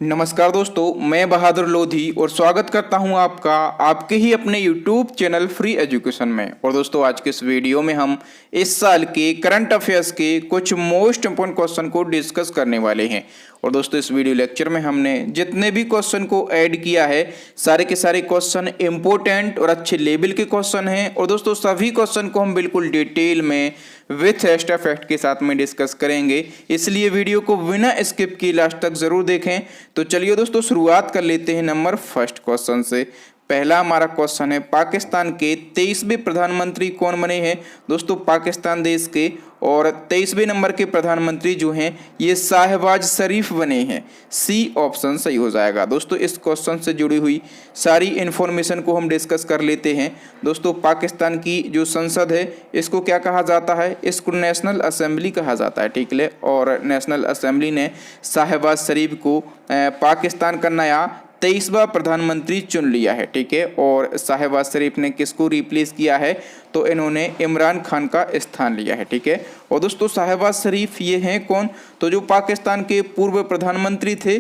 नमस्कार दोस्तों, मैं बहादुर लोधी और स्वागत करता हूं आपका आपके ही अपने YouTube चैनल फ्री एजुकेशन में। और दोस्तों, आज के इस वीडियो में हम इस साल के करंट अफेयर्स के कुछ मोस्ट इंपोर्टेंट क्वेश्चन को डिस्कस करने वाले हैं। और दोस्तों, इस वीडियो लेक्चर में हमने जितने भी क्वेश्चन को ऐड किया है, सारे के सारे क्वेश्चन इंपॉर्टेंट और अच्छे लेवल के क्वेश्चन हैं। और दोस्तों, सभी क्वेश्चन को हम बिल्कुल डिटेल में विथ एक्स्ट्रा फैक्ट के साथ में डिस्कस करेंगे, इसलिए वीडियो को बिना स्किप किए लास्ट तक जरूर देखें। तो चलिए दोस्तों, शुरुआत कर लेते हैं नंबर फर्स्ट क्वेश्चन से। पहला हमारा क्वेश्चन है, पाकिस्तान के 23वें प्रधानमंत्री कौन बने हैं? दोस्तों, पाकिस्तान देश के और 23वें नंबर के प्रधानमंत्री जो हैं ये शाहबाज शरीफ बने हैं। सी ऑप्शन सही हो जाएगा। दोस्तों, इस क्वेश्चन से जुड़ी हुई सारी इन्फॉर्मेशन को हम डिस्कस कर लेते हैं। दोस्तों, पाकिस्तान की जो संसद है इसको क्या कहा जाता है? इसको नेशनल असेंबली कहा जाता है, ठीक है। और नेशनल असेंबली ने शाहबाज शरीफ को पाकिस्तान का नया 23वां प्रधानमंत्री चुन लिया है, ठीक है। और शाहबाज शरीफ ने किसको रिप्लेस किया है? तो इन्होंने इमरान खान का स्थान लिया है, ठीक है। और दोस्तों, शाहबाज शरीफ ये हैं कौन? तो जो पाकिस्तान के पूर्व प्रधानमंत्री थे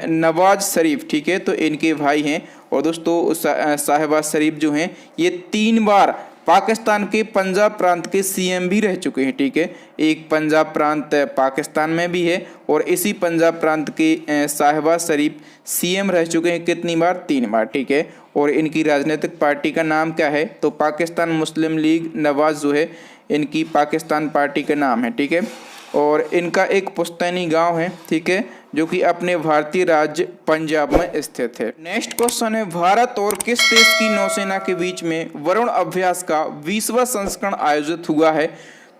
नवाज शरीफ, ठीक है, तो इनके भाई हैं। और दोस्तों, शाहबाज शरीफ जो हैं ये 3 बार पाकिस्तान के पंजाब प्रांत के सीएम भी रह चुके हैं, ठीक है। एक पंजाब प्रांत पाकिस्तान में भी है और इसी पंजाब प्रांत के शाहबाज शरीफ सीएम रह चुके हैं कितनी बार? 3 बार, ठीक है। और इनकी राजनीतिक पार्टी का नाम क्या है? तो पाकिस्तान मुस्लिम लीग नवाज जो है इनकी पाकिस्तान पार्टी का नाम है, ठीक है। और इनका एक पुश्तैनी गांव है, ठीक है, जो कि अपने भारतीय राज्य पंजाब में स्थित है। नेक्स्ट क्वेश्चन है, भारत और किस देश की नौसेना के बीच में वरुण अभ्यास का 20वां संस्करण आयोजित हुआ है?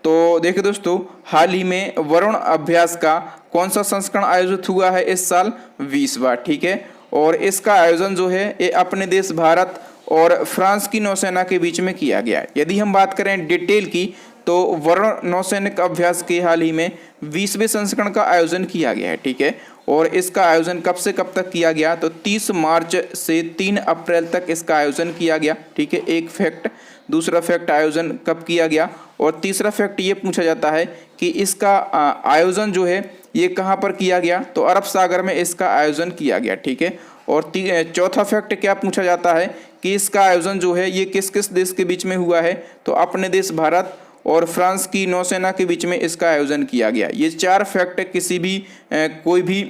तो देखिए दोस्तों, हाल ही में वरुण अभ्यास का कौन सा संस्करण आयोजित हुआ है इस साल? 20वां, ठीक है। और इसका आयोजन जो है ये अपने देश भारत और फ्रांस की नौसेना के बीच में किया गया है। यदि हम बात करें डिटेल की, तो वरुण नौसैनिक अभ्यास के हाल ही में 20वें संस्करण का आयोजन किया गया है, ठीक है। और इसका आयोजन कब से कब तक किया गया? तो 30 मार्च से 3 अप्रैल तक इसका आयोजन किया गया, ठीक है। एक फैक्ट। दूसरा फैक्ट, आयोजन कब किया गया? और तीसरा फैक्ट ये पूछा जाता है कि इसका आयोजन जो है ये कहाँ पर किया गया? तो अरब सागर में इसका आयोजन किया गया, ठीक है। और चौथा फैक्ट क्या पूछा जाता है कि इसका आयोजन जो है ये किस किस देश के बीच में हुआ है? तो अपने देश भारत और फ्रांस की नौसेना के बीच में इसका आयोजन किया गया। ये 4 फैक्ट किसी भी कोई भी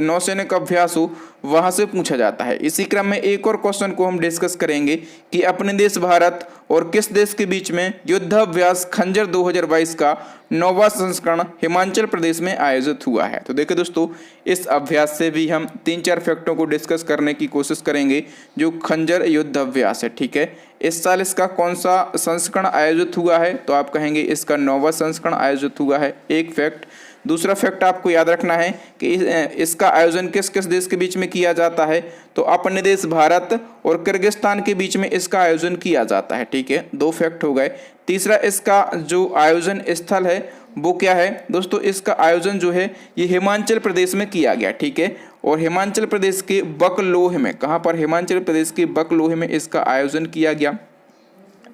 नौसैनिक अभ्यास हो वहाँ से पूछा जाता है। इसी क्रम में एक और क्वेश्चन को हम डिस्कस करेंगे कि अपने देश भारत और किस देश के बीच में युद्धाभ्यास खंजर 2022 का 9वां संस्करण हिमाचल प्रदेश में आयोजित हुआ है? तो देखिए दोस्तों, इस अभ्यास से भी हम 3-4 फैक्टों को डिस्कस करने की कोशिश करेंगे। जो खंजर युद्धाभ्यास है, ठीक है, इस साल इसका कौन सा संस्करण आयोजित हुआ है? तो आप कहेंगे इसका 9वां संस्करण आयोजित हुआ है, एक फैक्ट। दूसरा फैक्ट आपको याद रखना है कि इसका आयोजन किस किस देश के बीच में किया जाता है? तो अपने देश भारत और किर्गिस्तान के बीच में इसका आयोजन किया जाता है, ठीक है। 2 फैक्ट हो गए। तीसरा, इसका जो आयोजन स्थल है वो क्या है? दोस्तों, इसका आयोजन जो है ये हिमाचल प्रदेश में किया गया, ठीक है। और हिमाचल प्रदेश के बकलोह में, कहाँ पर? हिमाचल प्रदेश के बकलोह में इसका आयोजन किया गया।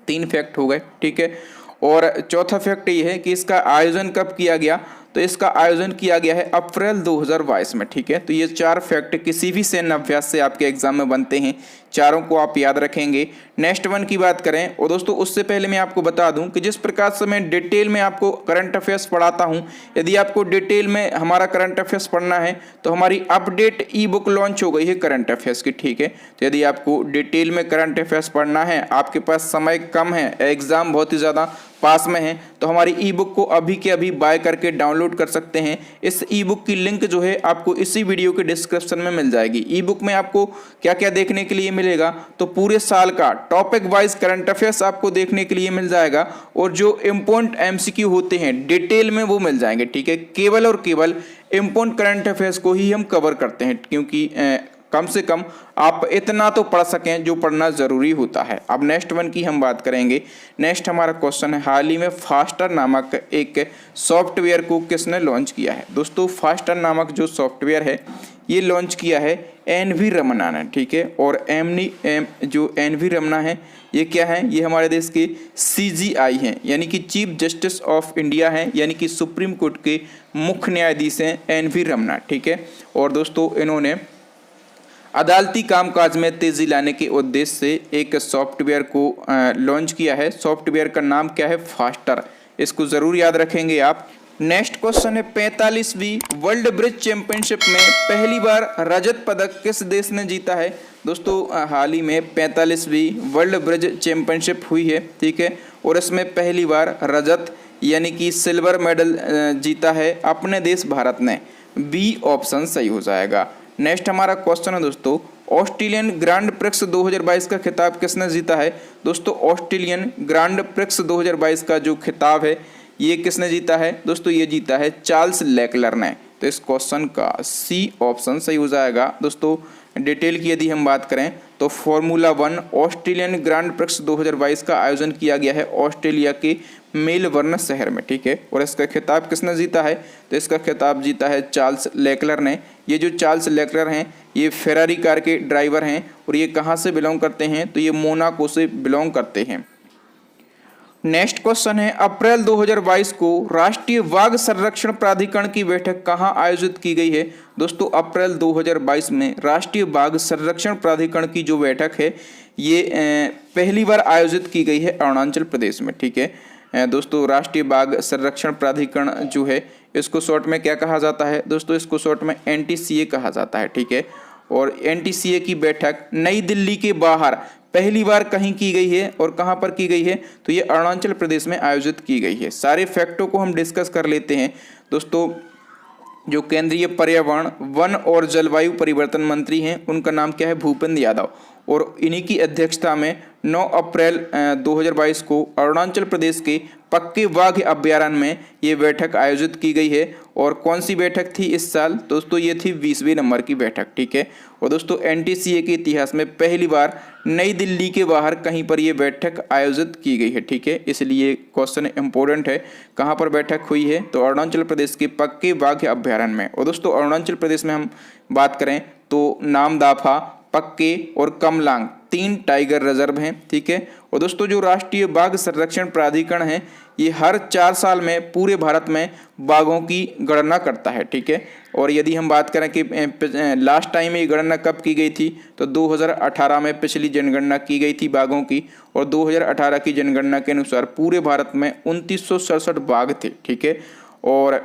3 फैक्ट हो गए, ठीक है। और चौथा फैक्ट ये है कि इसका आयोजन कब किया गया? तो इसका आयोजन किया गया है अप्रैल 2022 में, ठीक है। तो ये 4 फैक्ट किसी भी सैन्य अभ्यास से आपके एग्जाम में बनते हैं, चारों को आप याद रखेंगे। नेक्स्ट वन की बात करें, और दोस्तों उससे पहले मैं आपको बता दूं कि जिस प्रकार से मैं डिटेल में आपको करंट अफेयर्स पढ़ाता हूं, यदि आपको डिटेल में हमारा करंट अफेयर्स पढ़ना है तो हमारी अपडेट ई बुक लॉन्च हो गई है करंट अफेयर्स की, ठीक है। तो यदि आपको डिटेल में करंट अफेयर्स पढ़ना है, आपके पास समय कम है, एग्जाम बहुत ही ज़्यादा पास में है, तो हमारी ई बुक को अभी के अभी बाय करके डाउनलोड कर सकते हैं। इस ई बुक की लिंक जो है आपको इसी वीडियो के डिस्क्रिप्शन में मिल जाएगी। ई बुक में आपको क्या क्या देखने के लिए मिलेगा? तो पूरे साल का टॉपिक वाइज करंट अफेयर्स आपको देखने के लिए मिल जाएगा, और जो इम्पोर्टेंट एमसीक्यू होते हैं डिटेल में वो मिल जाएंगे, ठीक है। केवल और केवल इम्पोर्टेंट करंट अफेयर्स को ही हम कवर करते हैं, क्योंकि कम से कम आप इतना तो पढ़ सकें जो पढ़ना ज़रूरी होता है। अब नेक्स्ट वन की हम बात करेंगे। नेक्स्ट हमारा क्वेश्चन है, हाल ही में फास्टर नामक एक सॉफ्टवेयर को किसने लॉन्च किया है? दोस्तों, फास्टर नामक जो सॉफ्टवेयर है ये लॉन्च किया है एन.वी. रमन्ना है, ठीक है। और जो एन.वी. रमन्ना है ये क्या है, ये हमारे देश के CJI हैं, यानी कि चीफ जस्टिस ऑफ इंडिया हैं, यानी कि सुप्रीम कोर्ट के मुख्य न्यायाधीश हैं एन.वी. रमन्ना, ठीक है। और दोस्तों इन्होंने अदालती कामकाज में तेजी लाने के उद्देश्य से एक सॉफ्टवेयर को लॉन्च किया है। सॉफ्टवेयर का नाम क्या है, फास्टर। इसको जरूर याद रखेंगे आप। नेक्स्ट क्वेश्चन है 45वीं वर्ल्ड ब्रिज चैंपियनशिप में पहली बार रजत पदक किस देश ने जीता है। दोस्तों हाल ही में 45वीं वर्ल्ड ब्रिज चैंपियनशिप हुई है, ठीक है। और इसमें पहली बार रजत यानी कि सिल्वर मेडल जीता है अपने देश भारत ने। बी ऑप्शन सही हो जाएगा। नेक्स्ट हमारा क्वेश्चन है दोस्तों, ऑस्ट्रेलियन ग्रांड प्रिक्स 2022 का खिताब किसने जीता है। दोस्तों ऑस्ट्रेलियन ग्रांड प्रिक्स 2022 का जो खिताब है ये किसने जीता है। दोस्तों ये जीता है चार्ल्स लेक्लर ने। तो इस क्वेश्चन का सी ऑप्शन सही हो जाएगा। दोस्तों डिटेल की यदि हम बात करें तो फॉर्मूला 1 ऑस्ट्रेलियन ग्रांड प्रिक्स 2022 का आयोजन किया गया है ऑस्ट्रेलिया के मेलबर्न शहर में, ठीक है। और इसका खिताब किसने जीता है, तो इसका खिताब जीता है चार्ल्स लेक्लर ने। ये जो चार्ल्स लेक्लर हैं ये फेरारी कार के ड्राइवर हैं और ये कहाँ से बिलोंग करते हैं, तो ये मोनाको से बिलोंग करते हैं। नेक्स्ट क्वेश्चन है अप्रैल 2022 को राष्ट्रीय बाघ संरक्षण प्राधिकरण की बैठक कहाँ आयोजित की गई है। दोस्तों अप्रैल 2022 में राष्ट्रीय बाघ संरक्षण प्राधिकरण की जो बैठक है ये पहली बार आयोजित की गई है अरुणाचल प्रदेश में, ठीक है। दोस्तों राष्ट्रीय बाघ संरक्षण प्राधिकरण जो है इसको शॉर्ट में क्या कहा जाता है। दोस्तों इसको शॉर्ट में NTCA कहा जाता है, ठीक है। और NTCA की बैठक नई दिल्ली के बाहर पहली बार कहीं की गई है और कहां पर की गई है, तो ये अरुणाचल प्रदेश में आयोजित की गई है। सारे फैक्टों को हम डिस्कस कर लेते हैं। दोस्तों जो केंद्रीय पर्यावरण वन और जलवायु परिवर्तन मंत्री हैं उनका नाम क्या है, भूपेंद्र यादव। और इन्हीं की अध्यक्षता में 9 अप्रैल 2022 को अरुणाचल प्रदेश के पक्के बाघ अभ्यारण्य में ये बैठक आयोजित की गई है। और कौन सी बैठक थी इस साल, दोस्तों ये थी 20वें नंबर की बैठक, ठीक है। और दोस्तों NTCA के इतिहास में पहली बार नई दिल्ली के बाहर कहीं पर ये बैठक आयोजित की गई है, ठीक है। इसलिए क्वेश्चन इंपॉर्टेंट है, कहाँ पर बैठक हुई है, तो अरुणाचल प्रदेश के पक्के बाघ अभ्यारण्य में। और दोस्तों अरुणाचल प्रदेश में हम बात करें तो नामदाफा, पक्के और कमलांग 3 टाइगर रिजर्व हैं, ठीक है। और दोस्तों जो राष्ट्रीय बाघ संरक्षण प्राधिकरण है ये हर 4 साल में पूरे भारत में बाघों की गणना करता है, ठीक है। और यदि हम बात करें कि लास्ट टाइम ये गणना कब की गई थी, तो 2018 में पिछली जनगणना की गई थी बाघों की। और 2018 की जनगणना के अनुसार पूरे भारत में 2967 बाघ थे, ठीक है। और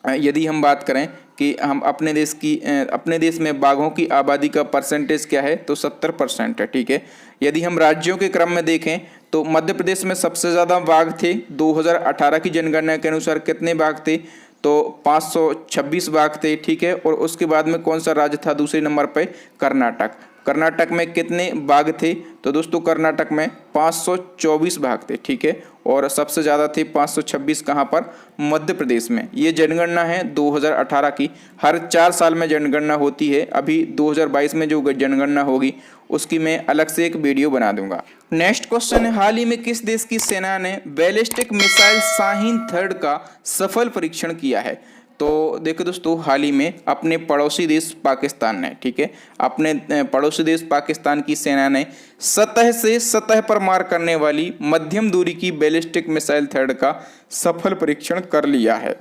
यदि हम बात करें कि हम अपने देश में बाघों की आबादी का परसेंटेज क्या है, तो 70% है, ठीक है। यदि हम राज्यों के क्रम में देखें तो मध्य प्रदेश में सबसे ज़्यादा बाघ थे। 2018 की जनगणना के अनुसार कितने बाघ थे, तो 526 बाघ थे, ठीक है। और उसके बाद में कौन सा राज्य था दूसरे नंबर पर, कर्नाटक। कर्नाटक में कितने बाघ थे, तो दोस्तों कर्नाटक में 524 बाघ थे, ठीक है। और सबसे ज़्यादा थे 526 कहाँ पर, मध्य प्रदेश में। ये जनगणना है 2018 की, हर 4 साल में जनगणना होती है। अभी 2022 में जो जनगणना होगी उसकी मैं अलग से एक वीडियो बना दूंगा। नेक्स्ट क्वेश्चन है हाल ही में किस देश की सेना ने बैलिस्टिक मिसाइल शाहीन 3 का सफल परीक्षण किया है। तो देखो दोस्तों हाल ही में अपने पड़ोसी देश पाकिस्तान ने, ठीक है, अपने पड़ोसी देश पाकिस्तान की सेना ने सतह से सतह पर मार करने वाली मध्यम दूरी की बैलिस्टिक मिसाइल 3 का सफल परीक्षण कर लिया है।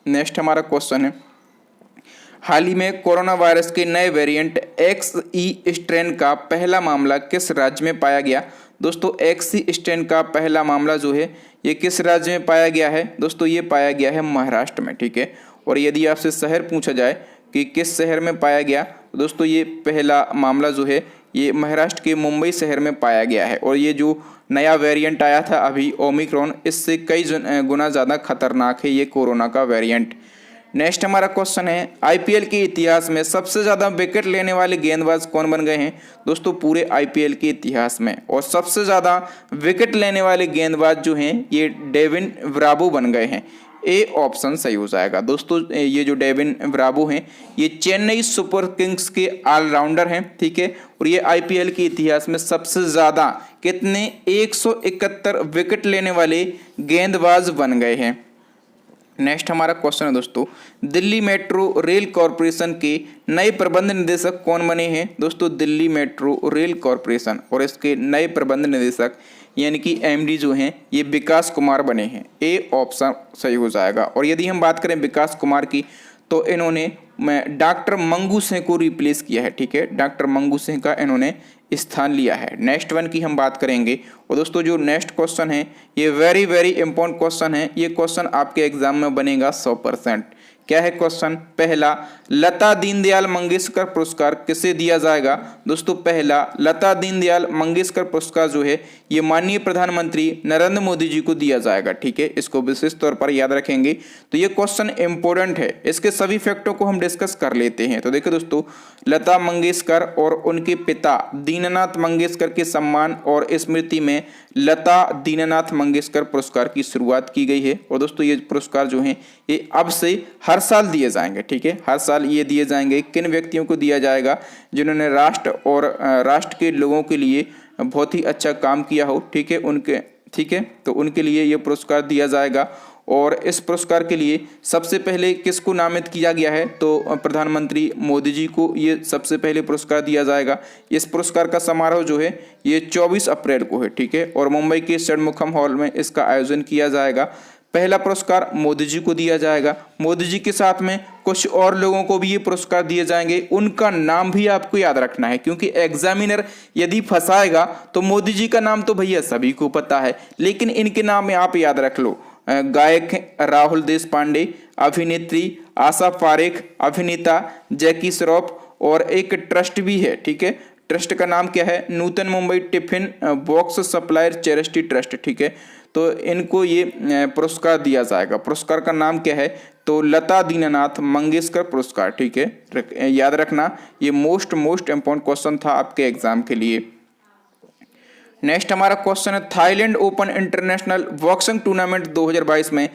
नेक्स्ट हमारा क्वेश्चन है हाल ही में कोरोना वायरस के नए वेरिएंट XE स्ट्रेन का पहला मामला किस राज्य में पाया गया। दोस्तों XE स्ट्रेन का पहला मामला जो है ये किस राज्य में पाया गया है, दोस्तों ये पाया गया है महाराष्ट्र में, ठीक है। और यदि आपसे शहर पूछा जाए कि किस शहर में पाया गया, तो दोस्तों ये पहला मामला जो है ये महाराष्ट्र के मुंबई शहर में पाया गया है। और ये जो नया वेरिएंट आया था अभी ओमिक्रॉन, इससे कई गुना ज़्यादा खतरनाक है ये कोरोना का वेरिएंट। नेक्स्ट हमारा क्वेश्चन है IPL के इतिहास में सबसे ज़्यादा विकेट लेने वाले गेंदबाज कौन बन गए हैं। दोस्तों पूरे IPL के इतिहास में और सबसे ज़्यादा विकेट लेने वाले गेंदबाज जो हैं ये डेविन ब्रावो बन गए हैं। ए ऑप्शन सही हो जाएगा। दोस्तों ये जो डेविन ब्रावो हैं ये चेन्नई सुपर किंग्स के ऑलराउंडर हैं, ठीक है। और ये IPL के इतिहास में सबसे ज़्यादा कितने 171 विकेट लेने वाले गेंदबाज बन गए हैं। नेक्स्ट हमारा क्वेश्चन है दोस्तों, दिल्ली मेट्रो रेल कॉरपोरेशन के नए प्रबंध निदेशक कौन बने हैं? दोस्तों दिल्ली मेट्रो रेल कॉरपोरेशन और इसके नए प्रबंध निदेशक यानी कि एमडी जो हैं ये विकास कुमार बने हैं। ए ऑप्शन सही हो जाएगा। और यदि हम बात करें विकास कुमार की तो इन्होंने डॉक्टर मंगू सिंह को रिप्लेस किया है। ठीक है, डॉक्टर मंगू सिंह का इन्होंने स्थान लिया है। नेक्स्ट वन की हम बात करेंगे और दोस्तों जो नेक्स्ट क्वेश्चन है ये वेरी वेरी इंपॉर्टेंट क्वेश्चन है। ये क्वेश्चन आपके एग्जाम में बनेगा 100%। क्या है क्वेश्चन? पहला, लता दीनदयाल मंगेशकर पुरस्कार किसे दिया जाएगा? दोस्तों पहला लता दीनदयाल मंगेशकर पुरस्कार जो है ये माननीय प्रधानमंत्री नरेंद्र मोदी जी को दिया जाएगा। ठीक है, इसको विशेष तौर पर याद रखेंगे। तो ये क्वेश्चन इंपॉर्टेंट है, इसके सभी फैक्टों को हम डिस्कस कर लेते हैं। तो देखिए दोस्तों, लता मंगेशकर और उनके पिता दीननाथ मंगेशकर के सम्मान और स्मृति में लता दीननाथ मंगेशकर पुरस्कार की शुरुआत की गई है। और दोस्तों ये पुरस्कार जो हैं ये अब से हर साल दिए जाएंगे। ठीक है, हर साल ये दिए जाएंगे। किन व्यक्तियों को दिया जाएगा? जिन्होंने राष्ट्र और राष्ट्र के लोगों के लिए बहुत ही अच्छा काम किया हो। ठीक है, तो उनके लिए ये पुरस्कार दिया जाएगा। और इस पुरस्कार के लिए सबसे पहले किसको नामित किया गया है? तो प्रधानमंत्री मोदी जी को ये सबसे पहले पुरस्कार दिया जाएगा। इस पुरस्कार का समारोह जो है ये 24 अप्रैल को है। ठीक है, और मुंबई के षणमुखम हॉल में इसका आयोजन किया जाएगा। पहला पुरस्कार मोदी जी को दिया जाएगा। मोदी जी के साथ में कुछ और लोगों को भी ये पुरस्कार दिए जाएंगे। उनका नाम भी आपको याद रखना है, क्योंकि एग्जामिनर यदि फंसाएगा तो मोदी जी का नाम तो भैया सभी को पता है, लेकिन इनके नाम आप याद रख लो। गायक राहुल देशपांडे, अभिनेत्री आशा पारेख, अभिनेता जैकी श्रॉफ और एक ट्रस्ट भी है। ठीक है, ट्रस्ट का नाम क्या है? Nutan Mumbai tiffin box supplier charity trust. ठीक है, तो इनको ये पुरस्कार दिया जाएगा। पुरस्कार का नाम क्या है? तो लता दीननाथ मंगेशकर पुरस्कार। ठीक है, याद रखना, ये मोस्ट इंपॉर्टेंट क्वेश्चन था आपके एग्जाम के लिए। नेक्स्ट हमारा क्वेश्चन है, Thailand open international boxing tournament 2022 में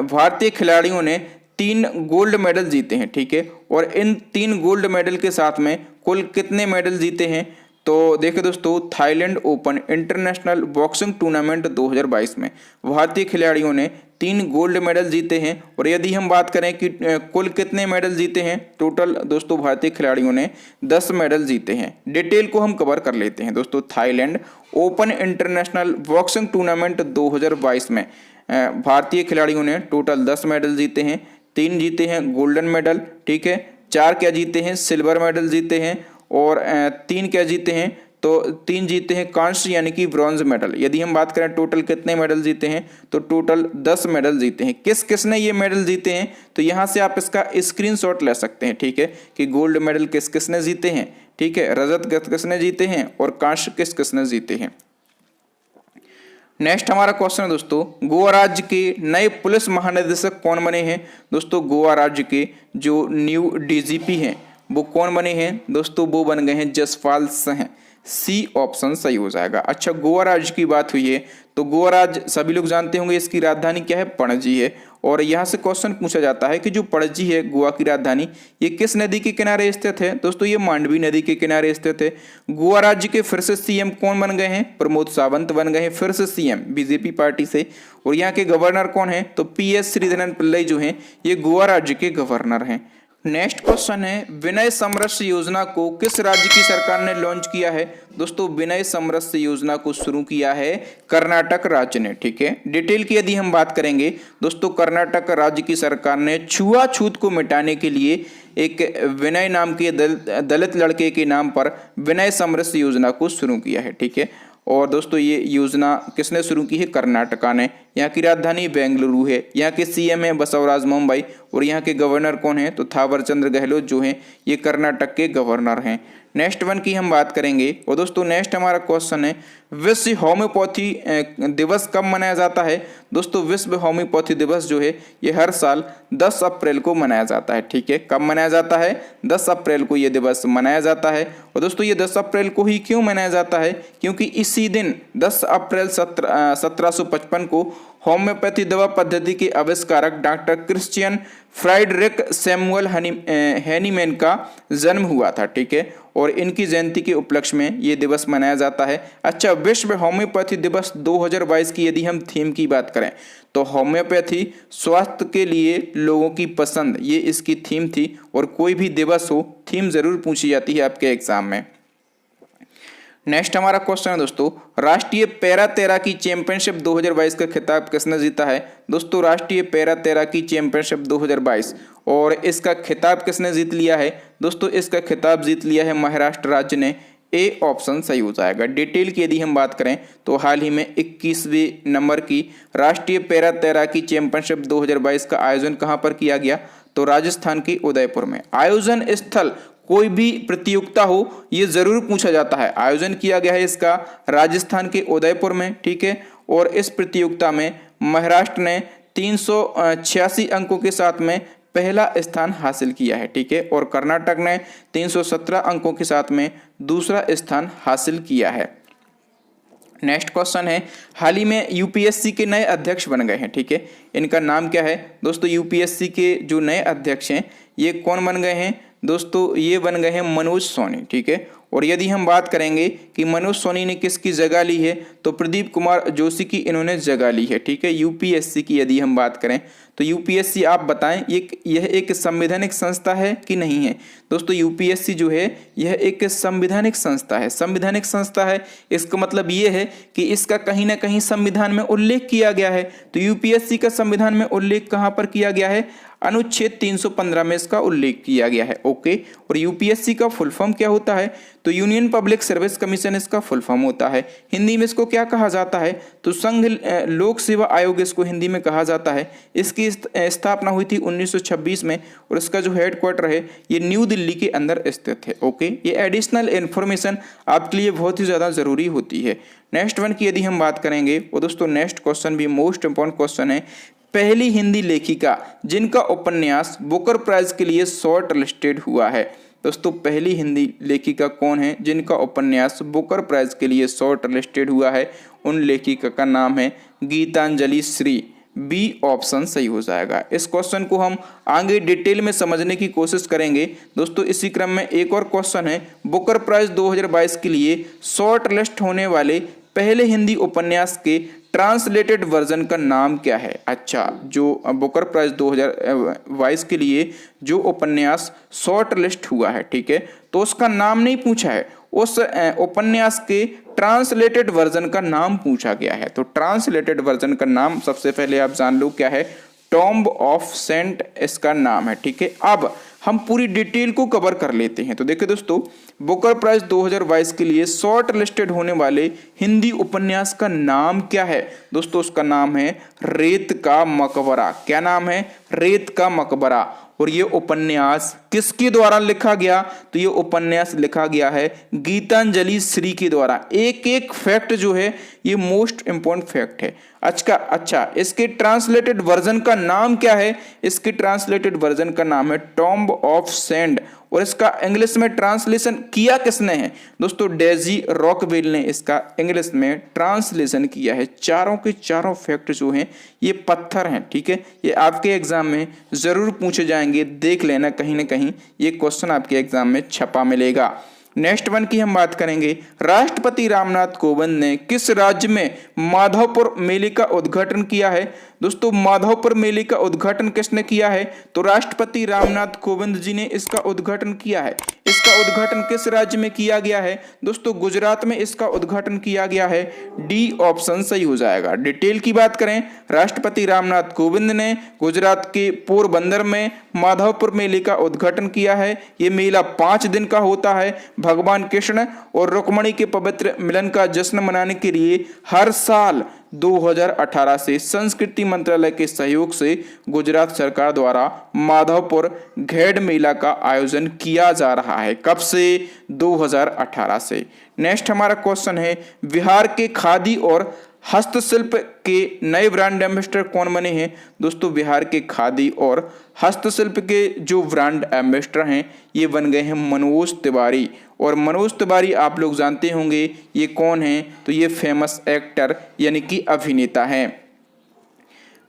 भारतीय खिलाड़ियों ने 3 गोल्ड मेडल जीते हैं। ठीक है, और इन 3 गोल्ड मेडल के साथ में कुल कितने मेडल जीते हैं? तो देखिए दोस्तों, Thailand open international boxing tournament 2022 में भारतीय खिलाड़ियों ने 3 गोल्ड मेडल जीते हैं। और यदि हम बात करें कि कुल कितने मेडल जीते हैं, टोटल दोस्तों भारतीय खिलाड़ियों ने 10 मेडल जीते हैं। डिटेल को हम कवर कर लेते हैं दोस्तों। Thailand open international boxing tournament 2022 में भारतीय खिलाड़ियों ने टोटल 10 मेडल जीते हैं। 3 जीते हैं गोल्डन मेडल। ठीक है, 4 क्या जीते हैं? सिल्वर मेडल जीते हैं। और 3 क्या जीते हैं? तो 3 जीते हैं कांस्य यानी कि ब्रॉन्ज मेडल। यदि हम बात करें टोटल कितने मेडल जीते हैं, तो टोटल 10 मेडल जीते हैं। किस किसने ये मेडल जीते हैं? तो यहाँ से आप इसका स्क्रीनशॉट ले सकते हैं। ठीक है, कि गोल्ड मेडल किस किसने जीते हैं। ठीक है, रजत किस किसने जीते हैं और कांस्य किस किसने जीते हैं। नेक्स्ट हमारा क्वेश्चन है दोस्तों, गोवा राज्य के नए पुलिस महानिदेशक कौन बने हैं? दोस्तों गोवा राज्य के जो न्यू डीजीपी हैं वो कौन बने हैं? दोस्तों वो बन गए हैं जसपाल सिंह। सी ऑप्शन सही हो जाएगा। अच्छा, गोवा राज्य की बात हुई है तो गोवा राज्य सभी लोग जानते होंगे, इसकी राजधानी क्या है? पणजी है। और यहाँ से क्वेश्चन पूछा जाता है कि जो पणजी है गोवा की राजधानी, ये किस नदी के किनारे स्थित है? दोस्तों ये मांडवी नदी के किनारे स्थित है। गोवा राज्य के फिर से सीएम कौन बन गए हैं? प्रमोद सावंत बन गए हैं फिर से सीएम बीजेपी पार्टी से। और यहाँ के गवर्नर कौन है? तो PS श्रीधरन पिल्लई जो हैं ये गोवा राज्य के गवर्नर हैं। नेक्स्ट क्वेश्चन है, विनय समरस योजना को किस राज्य की सरकार ने लॉन्च किया है? दोस्तों विनय समरस योजना को शुरू किया है कर्नाटक राज्य ने। ठीक है, डिटेल की यदि हम बात करेंगे दोस्तों, कर्नाटक राज्य की सरकार ने छुआछूत को मिटाने के लिए एक विनय नाम के दलित लड़के के नाम पर विनय समरस योजना को शुरू किया है। ठीक है, और दोस्तों ये योजना किसने शुरू की है? कर्नाटका ने। यहाँ की राजधानी बेंगलुरु है। यहाँ के सीएम है बसवराज मुंबई। और यहाँ के गवर्नर कौन है? तो थावरचंद्र गहलोत जो हैं ये कर्नाटक के गवर्नर हैं। नेक्स्ट वन की हम बात करेंगे और दोस्तों नेक्स्ट हमारा क्वेश्चन है, विश्व होम्योपैथी दिवस कब मनाया जाता है? दोस्तों विश्व होम्योपैथी दिवस जो है ये हर साल 10 अप्रैल को मनाया जाता है। ठीक है, कब मनाया जाता है? 10 अप्रैल को ये दिवस मनाया जाता है। और दोस्तों ये 10 अप्रैल को ही क्यों मनाया जाता है? क्योंकि इसी दिन 10 अप्रैल 1755 को होम्योपैथी दवा पद्धति के आविष्कारक डॉक्टर क्रिश्चियन फ्राइडरिक सैमुअल हैनीमैन का जन्म हुआ था। ठीक है, और इनकी जयंती के उपलक्ष्य में ये दिवस मनाया जाता है। अच्छा, विश्व होम्योपैथी दिवस 2022 की यदि हम थीम की बात करें तो होम्योपैथी स्वास्थ्य के लिए लोगों की पसंद, ये इसकी थीम थी। और कोई भी दिवस हो, थीम जरूर पूछी जाती है आपके एग्जाम में। नेक्स्ट हमारा क्वेश्चन है दोस्तों, राष्ट्रीय पैरा तैराकी चैंपियनशिप 2022 का खिताब किसने जीता है? दोस्तों, राष्ट्रीय पैरा तैराकी चैंपियनशिप 2022 और इसका खिताब किसने जीत लिया है? दोस्तों, इसका खिताब जीत लिया है महाराष्ट्र राज्य ने। ए ऑप्शन सही हो जाएगा। डिटेल की यदि हम बात करें तो हाल ही में 21वें नंबर की राष्ट्रीय पैरा तैराकी चैंपियनशिप 2022 का आयोजन कहां पर किया गया? तो राजस्थान के उदयपुर में। आयोजन स्थल कोई भी प्रतियोगिता हो ये जरूर पूछा जाता है। आयोजन किया गया है इसका राजस्थान के उदयपुर में। ठीक है, और इस प्रतियोगिता में महाराष्ट्र ने 386 अंकों के साथ में पहला स्थान हासिल किया है। ठीक है, और कर्नाटक ने 317 अंकों के साथ में दूसरा स्थान हासिल किया है। नेक्स्ट क्वेश्चन है, हाल ही में यूपीएससी के नए अध्यक्ष बन गए हैं। ठीक है, इनका नाम क्या है? दोस्तों, यूपीएससी के जो नए अध्यक्ष हैं ये कौन बन गए हैं? दोस्तों, ये बन गए हैं मनोज सोनी। ठीक है, और यदि हम बात करेंगे कि मनोज सोनी ने किसकी जगह ली है तो प्रदीप कुमार जोशी की इन्होंने जगह ली है। ठीक है, यूपीएससी की यदि हम बात करें तो यूपीएससी आप बताएं यह एक संवैधानिक संस्था है कि नहीं है? दोस्तों, यूपीएससी जो है यह एक संवैधानिक संस्था है। संवैधानिक संस्था है इसका मतलब ये है कि इसका कहीं ना कहीं संविधान में उल्लेख किया गया है। तो यूपीएससी का संविधान में उल्लेख कहां पर किया गया है? अनुच्छेद 315 में इसका उल्लेख किया गया है। ओके, और यूपीएससी का फुल फॉर्म क्या होता है? तो यूनियन पब्लिक सर्विस कमीशन इसका फुल फॉर्म होता है। हिंदी में इसको क्या कहा जाता है? तो संघ लोक सेवा आयोग इसको हिंदी में कहा जाता है। इसकी स्थापना हुई थी 1926 में और इसका जो हेडक्वार्टर है ये न्यू दिल्ली के अंदर स्थित है। ओके, ये एडिशनल इन्फॉर्मेशन आपके लिए बहुत ही ज़्यादा ज़रूरी होती है। नेक्स्ट वन की यदि हम बात करेंगे और दोस्तों नेक्स्ट क्वेश्चन भी मोस्ट इंपॉर्टेंट क्वेश्चन है, पहली हिंदी लेखिका जिनका उपन्यास बुकर प्राइज के लिए शॉर्ट लिस्टेड हुआ है। दोस्तों, पहली हिंदी लेखिका कौन है जिनका उपन्यास बुकर प्राइज के लिए शॉर्ट लिस्टेड हुआ है? उन लेखिका का नाम है गीतांजलि श्री। बी ऑप्शन सही हो जाएगा। इस क्वेश्चन को हम आगे डिटेल में समझने की कोशिश करेंगे। दोस्तों, इसी क्रम में एक और क्वेश्चन है, बुकर प्राइज 2022 के लिए शॉर्ट लिस्ट होने वाले पहले हिंदी उपन्यास के ट्रांसलेटेड वर्जन का नाम क्या है? अच्छा, जो बुकर प्राइज 2022 के लिए जो उपन्यास शॉर्ट लिस्ट हुआ है, ठीक है, तो उसका नाम नहीं पूछा है, उस उपन्यास के ट्रांसलेटेड वर्जन का नाम पूछा गया है। तो ट्रांसलेटेड वर्जन का नाम सबसे पहले आप जान लो क्या है? टॉम्ब ऑफ सेंट इसका नाम है। ठीक है, अब हम पूरी डिटेल को कवर कर लेते हैं। तो देखिए दोस्तों, बुकर प्राइज 2022 के लिए शॉर्ट लिस्टेड होने वाले हिंदी उपन्यास का नाम क्या है? दोस्तों, उसका नाम है रेत का मकबरा। क्या नाम है? रेत का मकबरा। और ये उपन्यास किसके द्वारा लिखा गया? तो ये उपन्यास लिखा गया है गीतांजलि श्री के द्वारा। एक एक फैक्ट जो है ये मोस्ट इंपॉर्टेंट फैक्ट है। अच्छा, इसके ट्रांसलेटेड वर्जन का नाम क्या है? इसके ट्रांसलेटेड वर्जन का नाम है टॉम्ब ऑफ सेंड। और इसका इंग्लिश में ट्रांसलेशन किया किसने है? दोस्तों, डेजी रॉकवेल ने इसका इंग्लिश में ट्रांसलेशन किया है। चारों के चारों फैक्ट जो हैं ये पत्थर हैं। ठीक है, ये आपके एग्जाम में जरूर पूछे जाएंगे, देख लेना, कहीं ना कहीं ये क्वेश्चन आपके एग्जाम में छपा मिलेगा। नेक्स्ट वन की हम बात करेंगे, राष्ट्रपति रामनाथ कोविंद ने किस राज्य में माधवपुर मेले का उद्घाटन किया है? दोस्तों, माधवपुर मेले का उद्घाटन किसने किया है? तो राष्ट्रपति रामनाथ कोविंद जी ने इसका उद्घाटन किया है। इसका उद्घाटन किस राज्य में किया गया है? दोस्तों, गुजरात में इसका उद्घाटन किया गया है। डी ऑप्शन सही हो जाएगा। डिटेल की बात करें, राष्ट्रपति रामनाथ कोविंद ने गुजरात के पोरबंदर में माधवपुर मेले का उद्घाटन किया है। ये मेला 5 दिन का होता है। भगवान कृष्ण और रुक्मिणी के पवित्र मिलन का जश्न मनाने के लिए हर साल 2018 से संस्कृति मंत्रालय के सहयोग से गुजरात सरकार द्वारा माधवपुर घेड़ मेला का आयोजन किया जा रहा है। कब से? 2018 से। नेक्स्ट हमारा क्वेश्चन है, बिहार के खादी और हस्तशिल्प के नए ब्रांड एम्बेसडर कौन बने हैं? दोस्तों, बिहार के खादी और हस्तशिल्प के जो ब्रांड एम्बेसडर हैं ये बन गए हैं मनोज तिवारी। और मनोज तिवारी आप लोग जानते होंगे ये कौन हैं? तो ये फेमस एक्टर यानी कि अभिनेता हैं।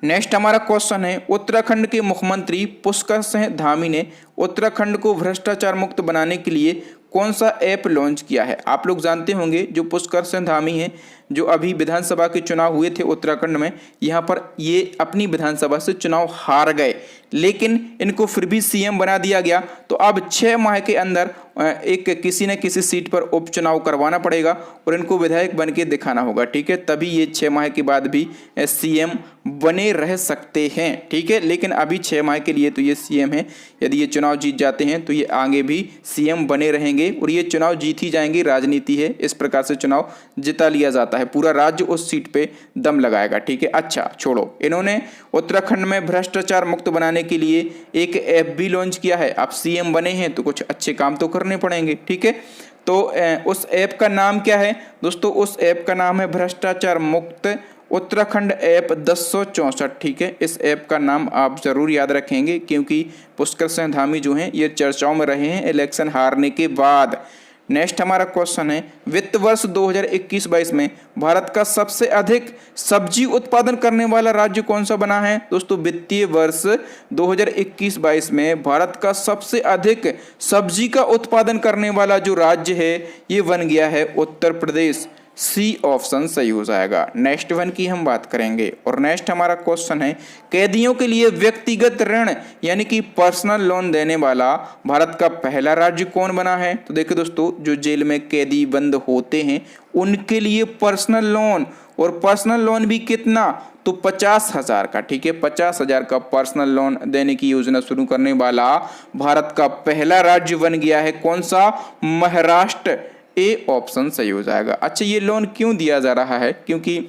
नेक्स्ट हमारा क्वेश्चन है, उत्तराखंड के मुख्यमंत्री पुष्कर सिंह धामी ने उत्तराखंड को भ्रष्टाचार मुक्त बनाने के लिए कौन सा ऐप लॉन्च किया है। आप लोग जानते होंगे जो पुष्कर सिंह धामी हैं, जो अभी विधानसभा के चुनाव हुए थे उत्तराखंड में, यहाँ पर ये अपनी विधानसभा से चुनाव हार गए, लेकिन इनको फिर भी सीएम बना दिया गया। तो अब 6 माह के अंदर एक किसी न किसी सीट पर उपचुनाव करवाना पड़ेगा और इनको विधायक बन के दिखाना होगा, ठीक है, तभी ये 6 माह के बाद भी सीएम बने रह सकते हैं, ठीक है। लेकिन अभी 6 माह के लिए तो ये सीएम है, यदि ये चुनाव जीत जाते हैं तो ये आगे भी सीएम बने रहेंगे और ये चुनाव जीत ही जाएंगे। राजनीति है, इस प्रकार से चुनाव जिता लिया जाता है, पूरा राज्य उस सीट पे दम लगाएगा, ठीक है। अच्छा छोड़ो, इन्होंने उत्तराखंड में भ्रष्टाचार मुक्त बनाने के लिए एक ऐप भी लॉन्च किया है। आप सीएम बने हैं तो कुछ अच्छे काम तो करने पड़ेंगे, ठीक है। तो उस ऐप का नाम क्या है दोस्तों? उस ऐप का नाम है भ्रष्टाचार मुक्त उत्तराखंड ऐप 1064, ठीक है। इस ऐप का नाम आप जरूर याद रखेंगे क्योंकि पुष्कर सिंह धामी जो हैं ये चर्चाओं में रहे हैं इलेक्शन हारने के बाद। नेक्स्ट हमारा क्वेश्चन है, वित्त वर्ष 2021-22 में भारत का सबसे अधिक सब्जी उत्पादन करने वाला राज्य कौन सा बना है? दोस्तों वित्तीय वर्ष 2021-22 में भारत का सबसे अधिक सब्जी का उत्पादन करने वाला जो राज्य है ये बन गया है उत्तर प्रदेश। सी ऑप्शन सही हो जाएगा। नेक्स्ट वन की हम बात करेंगे और नेक्स्ट हमारा क्वेश्चन है, कैदियों के लिए व्यक्तिगत ऋण यानी कि पर्सनल लोन देने वाला भारत का पहला राज्य कौन बना है? तो देखिए दोस्तों, जो जेल में कैदी बंद होते हैं उनके लिए पर्सनल लोन, और पर्सनल लोन भी कितना? तो 50,000 का, ठीक है। 50,000 का पर्सनल लोन देने की योजना शुरू करने वाला भारत का पहला राज्य बन गया है कौन सा? महाराष्ट्र। ए ऑप्शन सही हो जाएगा। अच्छा, ये लोन क्यों दिया जा रहा है? क्योंकि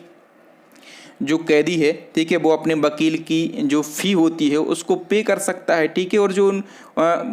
जो कैदी है, ठीक है, वो अपने वकील की जो फी होती है उसको पे कर सकता है, ठीक है, और जो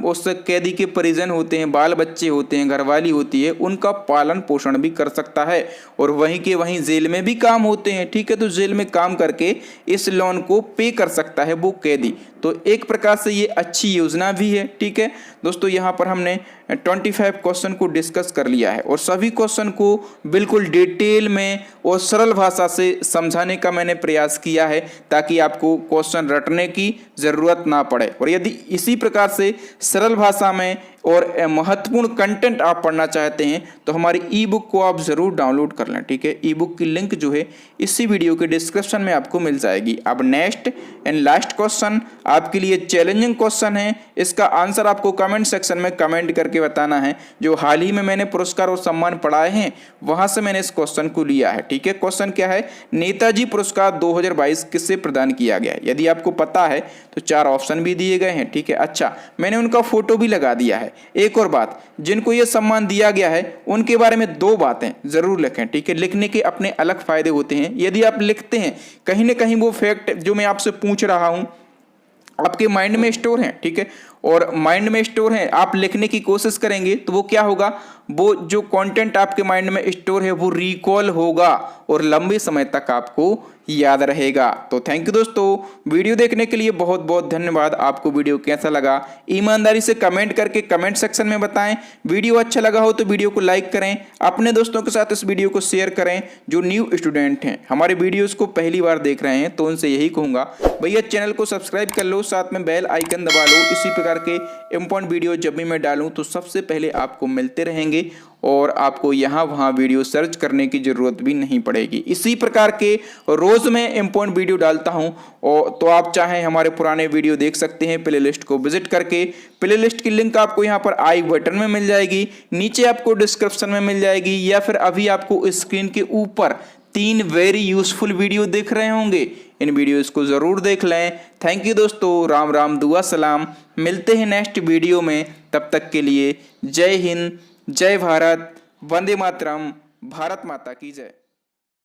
उस कैदी के परिजन होते हैं, बाल बच्चे होते हैं, घरवाली होती है, उनका पालन पोषण भी कर सकता है और वहीं के वहीं जेल में भी काम होते हैं, ठीक है, तो जेल में काम करके इस लोन को पे कर सकता है वो कैदी। तो एक प्रकार से ये अच्छी योजना भी है, ठीक है दोस्तों। यहाँ पर हमने 25 क्वेश्चन को डिस्कस कर लिया है और सभी क्वेश्चन को बिल्कुल डिटेल में और सरल भाषा से समझाने का मैंने प्रयास किया है ताकि आपको क्वेश्चन रटने की ज़रूरत ना पड़े। और यदि इसी प्रकार से सरल भाषा में और महत्वपूर्ण कंटेंट आप पढ़ना चाहते हैं तो हमारी ई बुक को आप ज़रूर डाउनलोड कर लें, ठीक है। ई बुक की लिंक जो है इसी वीडियो के डिस्क्रिप्शन में आपको मिल जाएगी। अब नेक्स्ट एंड लास्ट क्वेश्चन आपके लिए चैलेंजिंग क्वेश्चन है, इसका आंसर आपको कमेंट सेक्शन में कमेंट करके बताना है। जो हाल ही में मैंने पुरस्कार और सम्मान पढ़ाए हैं वहां से मैंने इस क्वेश्चन को लिया है, ठीक है। क्वेश्चन क्या है? नेताजी पुरस्कार 2022 किससे प्रदान किया गया है? यदि आपको पता है तो 4 ऑप्शन भी दिए गए हैं, ठीक है। अच्छा, मैंने उनका फोटो भी लगा दिया है। एक और बात, जिनको यह सम्मान दिया गया है उनके बारे में 2 बातें जरूर लिखें, ठीक है। लिखने के अपने अलग फायदे होते हैं। यदि आप लिखते हैं कहीं ना कहीं वो फैक्ट जो मैं आपसे पूछ रहा हूं आपके माइंड में स्टोर है, ठीक है, और माइंड में स्टोर है, आप लिखने की कोशिश करेंगे तो वो क्या होगा? वो जो कंटेंट आपके माइंड में स्टोर है वो रिकॉल होगा और लंबे समय तक आपको याद रहेगा। तो थैंक यू दोस्तों, वीडियो देखने के लिए बहुत बहुत धन्यवाद। आपको वीडियो कैसा लगा ईमानदारी से कमेंट करके कमेंट सेक्शन में बताएं। वीडियो अच्छा लगा हो तो वीडियो को लाइक करें, अपने दोस्तों के साथ इस वीडियो को शेयर करें। जो न्यू स्टूडेंट हैं, हमारे वीडियोस को पहली बार देख रहे हैं तो उनसे यही कहूँगा, भैया चैनल को सब्सक्राइब कर लो, साथ में बेल आइकन दबा लो। इसी प्रकार के इंपॉर्टेंट वीडियो जब भी मैं डालूं तो सबसे पहले आपको मिलते रहेंगे और आपको यहाँ वहाँ वीडियो सर्च करने की ज़रूरत भी नहीं पड़ेगी। इसी प्रकार के रोज़ मैं इंपॉर्टेंट वीडियो डालता हूँ और तो आप चाहें हमारे पुराने वीडियो देख सकते हैं प्लेलिस्ट को विजिट करके। प्लेलिस्ट की लिंक आपको यहाँ पर आई बटन में मिल जाएगी, नीचे आपको डिस्क्रिप्शन में मिल जाएगी, या फिर अभी आपको स्क्रीन के ऊपर 3 वेरी यूजफुल वीडियो दिख रहे होंगे। इन वीडियोस को ज़रूर देख लें। थैंक यू दोस्तों, राम राम दुआ सलाम। मिलते हैं नेक्स्ट वीडियो में, तब तक के लिए जय हिंद, जय भारत, वंदे मातरम, भारत माता की जय।